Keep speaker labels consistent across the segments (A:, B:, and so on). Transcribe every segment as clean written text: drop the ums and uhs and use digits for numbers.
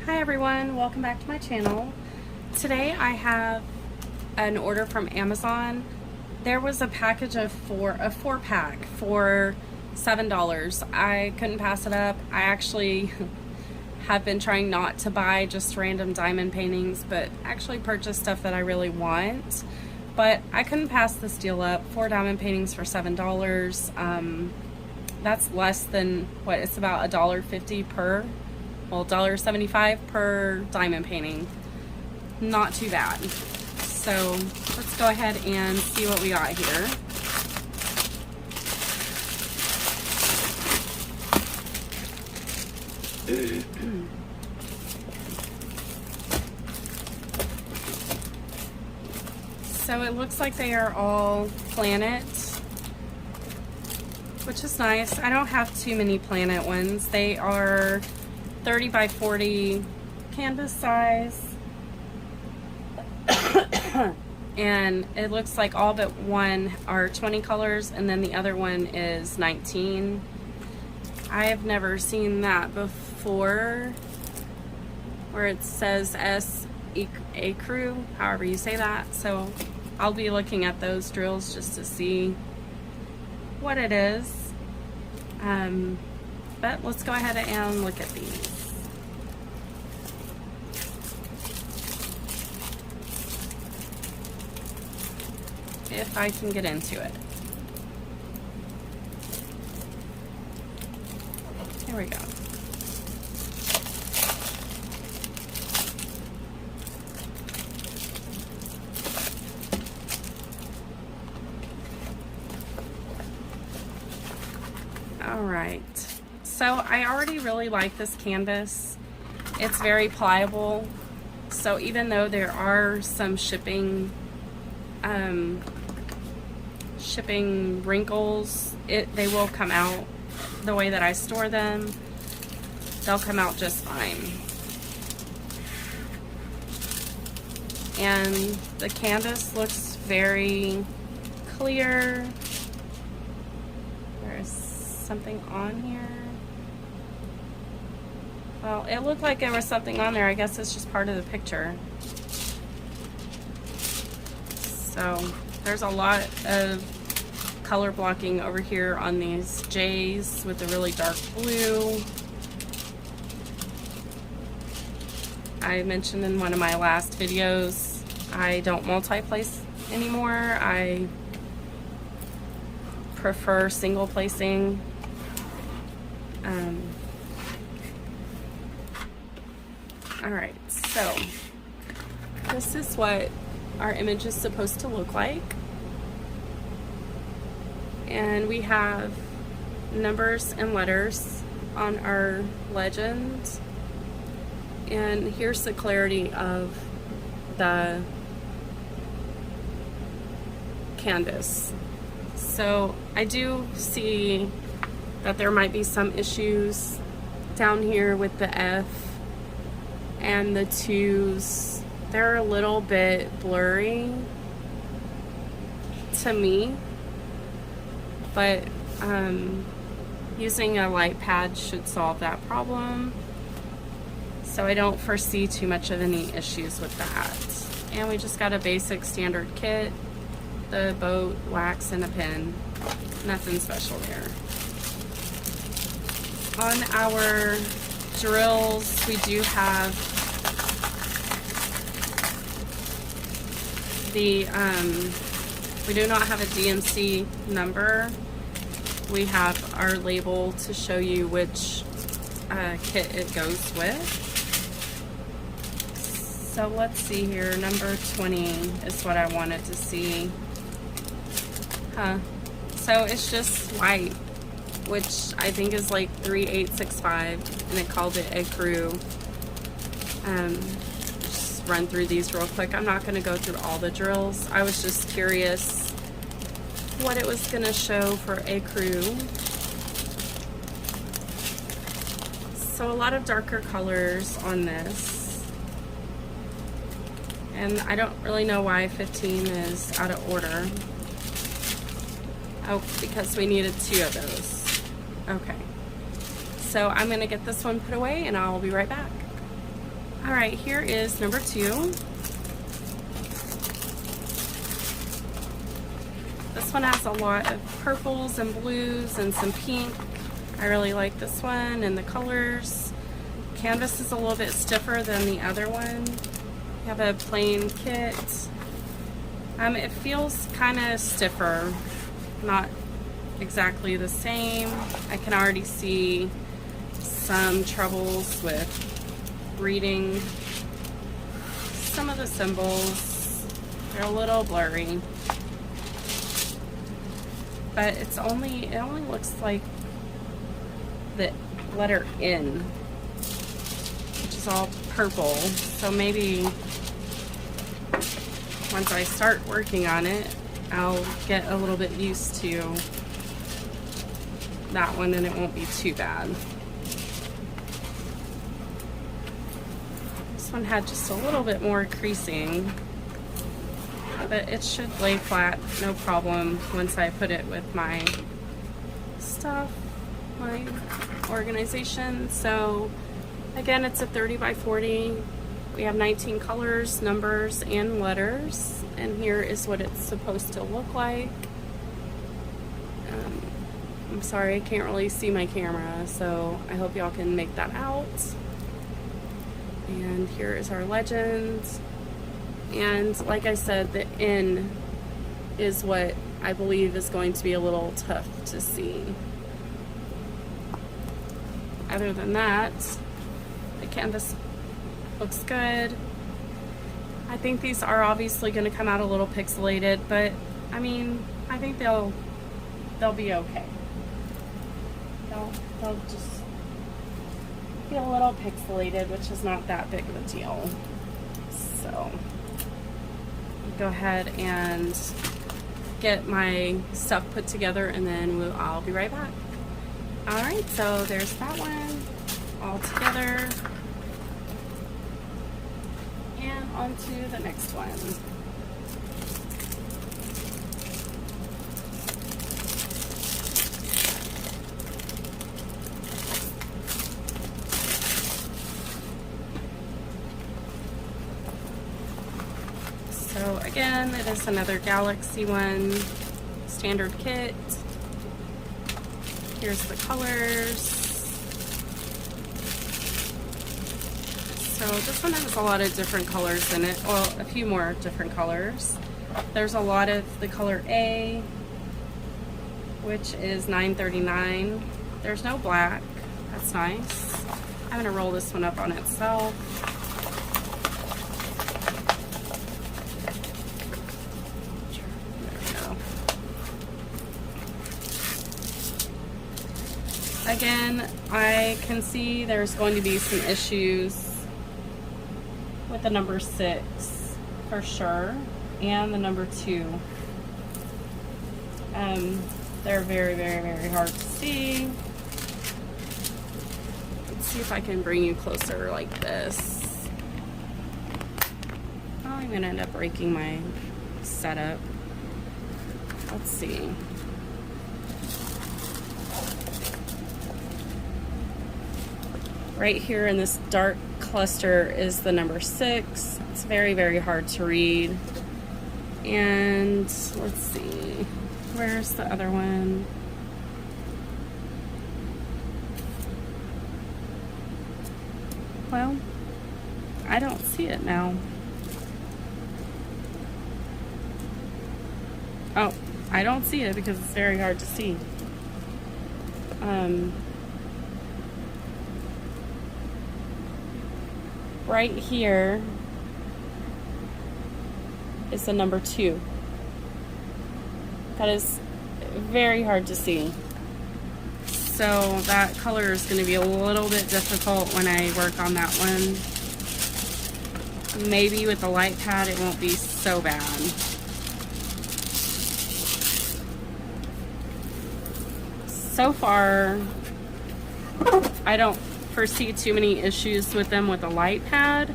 A: Hi everyone, welcome back to my channel. Today I have an order from Amazon. There was a package of a 4-pack for $7. I couldn't pass it up. I actually have been trying not to buy just random diamond paintings, but actually purchase stuff that I really want. But I couldn't pass this deal up. 4 diamond paintings for $7. That's less than what, it's about $1.50 per, well, $1.75 per diamond painting. Not too bad. So let's go ahead and see what we got here. So it looks like they are all planet, which is nice. I don't have too many planet ones. They are 30 by 40 canvas size. And it looks like all but one are 20 colors and then the other one is 19. I have never seen that before, where it says A crew, however you say that. So I'll be looking at those drills just to see what it is. But let's go ahead and look at these. If I can get into it. Here we go. All right. So I already really like this canvas. It's very pliable. So even though there are some shipping wrinkles, they will come out the way that I store them. They'll come out just fine. And the canvas looks very clear. There's something on here. Well, it looked like there was something on there. I guess it's just part of the picture. So there's a lot of color blocking over here on these J's with the really dark blue. I mentioned in one of my last videos, I don't multi-place anymore. I prefer single placing. Alright, so this is what our image is supposed to look like. And we have numbers and letters on our legend. And here's the clarity of the canvas. So I do see that there might be some issues down here with the F and the 2s. They're a little bit blurry to me, but using a light pad should solve that problem. So I don't foresee too much of any issues with that. And we just got a basic standard kit, the boat, wax, and a pen. Nothing special there. On our drills, we do have we do not have a DMC number. We have our label to show you which kit it goes with. So let's see here, number 20 is what I wanted to see. So it's just white, which I think is like 3865, and it called it a crew. Just run through these real quick. I'm not going to go through all the drills. I was just curious what it was going to show for a crew. So a lot of darker colors on this. And I don't really know why 15 is out of order. Oh, because we needed 2 of those. Okay. So I'm going to get this one put away and I'll be right back. All right, here is number 2. This one has a lot of purples and blues and some pink. I really like this one and the colors. Canvas is a little bit stiffer than the other one. You have a plain kit. It feels kind of stiffer, not exactly the same. I can already see some troubles with reading some of the symbols. They're a little blurry, but it only looks like the letter N, which is all purple. So maybe once I start working on it, I'll get a little bit used to that one and it won't be too bad. This one had just a little bit more creasing, but it should lay flat, no problem, once I put it with my stuff, my organization. So again, it's a 30 by 40. We have 19 colors, numbers, and letters, and here is what it's supposed to look like. I'm sorry, I can't really see my camera, so I hope y'all can make that out. And here is our legend. And like I said, the N is what I believe is going to be a little tough to see. Other than that, the canvas looks good. I think these are obviously going to come out a little pixelated, but I mean, I think they'll be okay. They'll just be a little pixelated, which is not that big of a deal. So go ahead and get my stuff put together, and then I'll be right back. All right, so there's that one all together. And on to the next one. So again, it is another Galaxy one, standard kit. Here's the colors. So this one has a lot of different colors in it. Well, a few more different colors. There's a lot of the color A, which is $9.39. There's no black. That's nice. I'm gonna roll this one up on itself. Again, I can see there's going to be some issues with the number 6 for sure, and the number 2. They're very, very, very hard to see. Let's see if I can bring you closer like this. Oh, I'm gonna end up breaking my setup. Let's see. Right here in this dark cluster is the number 6. It's very, very hard to read. And let's see, where's the other one? Well, I don't see it now. Oh, I don't see it because it's very hard to see. Right here is the number 2. That is very hard to see. So that color is going to be a little bit difficult when I work on that one. Maybe with the light pad it won't be so bad. So far, I don't foresee too many issues with them with a light pad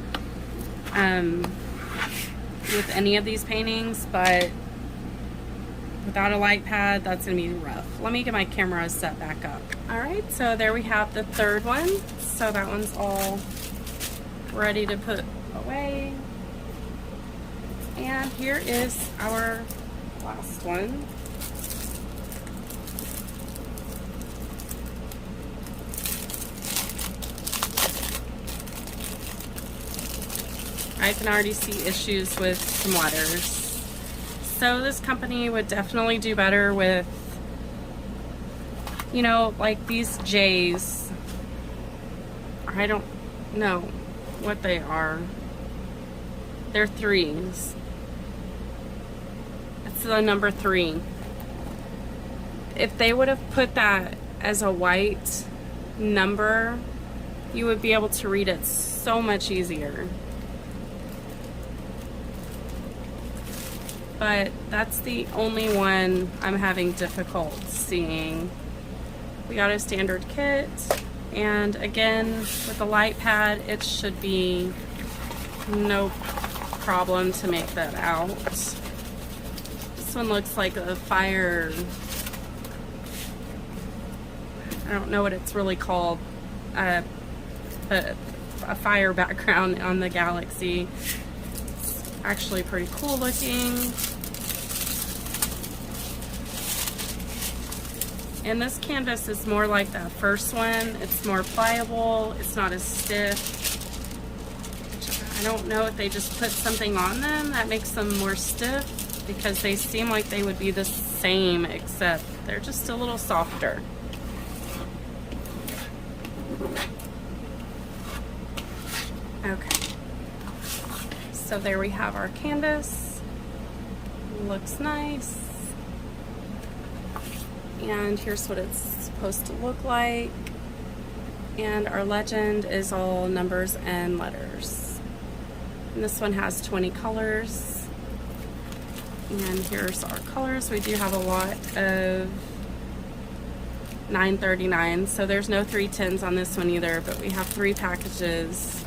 A: with any of these paintings, but without a light pad that's gonna be rough. Let me get my camera set back up. All right, so there we have the third one. So that one's all ready to put away. And here is our last one. I can already see issues with some letters. So this company would definitely do better with, you know, like these J's. I don't know what they are. They're 3s. It's the number 3. If they would have put that as a white number, you would be able to read it so much easier. But that's the only one I'm having difficulty seeing. We got a standard kit, and again, with the light pad, it should be no problem to make that out. This one looks like a fire, I don't know what it's really called, but a fire background on the Galaxy. It's actually pretty cool looking. And this canvas is more like that first one. It's more pliable, it's not as stiff. I don't know if they just put something on them that makes them more stiff, because they seem like they would be the same, except they're just a little softer. Okay. So there we have our canvas. Looks nice. And here's what it's supposed to look like. And our legend is all numbers and letters. And this one has 20 colors. And here's our colors. We do have a lot of 939, so there's no 310s on this one either, but we have 3 packages.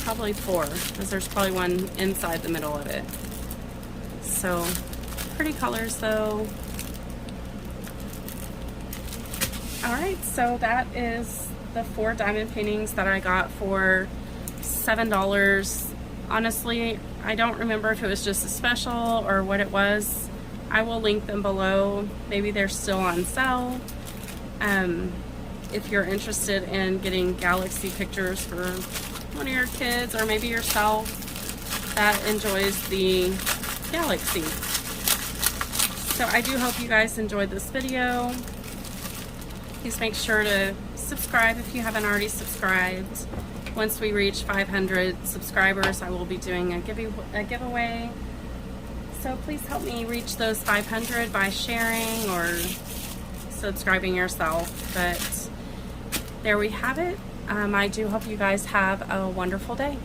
A: Probably 4, because there's probably one inside the middle of it. So, pretty colors though. Alright, so that is the 4 diamond paintings that I got for $7. Honestly, I don't remember if it was just a special or what it was. I will link them below. Maybe they're still on sale. If you're interested in getting Galaxy pictures for one of your kids, or maybe yourself that enjoys the Galaxy. So I do hope you guys enjoyed this video. Please make sure to subscribe if you haven't already subscribed. Once we reach 500 subscribers, I will be doing a giveaway. So please help me reach those 500 by sharing or subscribing yourself. But there we have it. I do hope you guys have a wonderful day.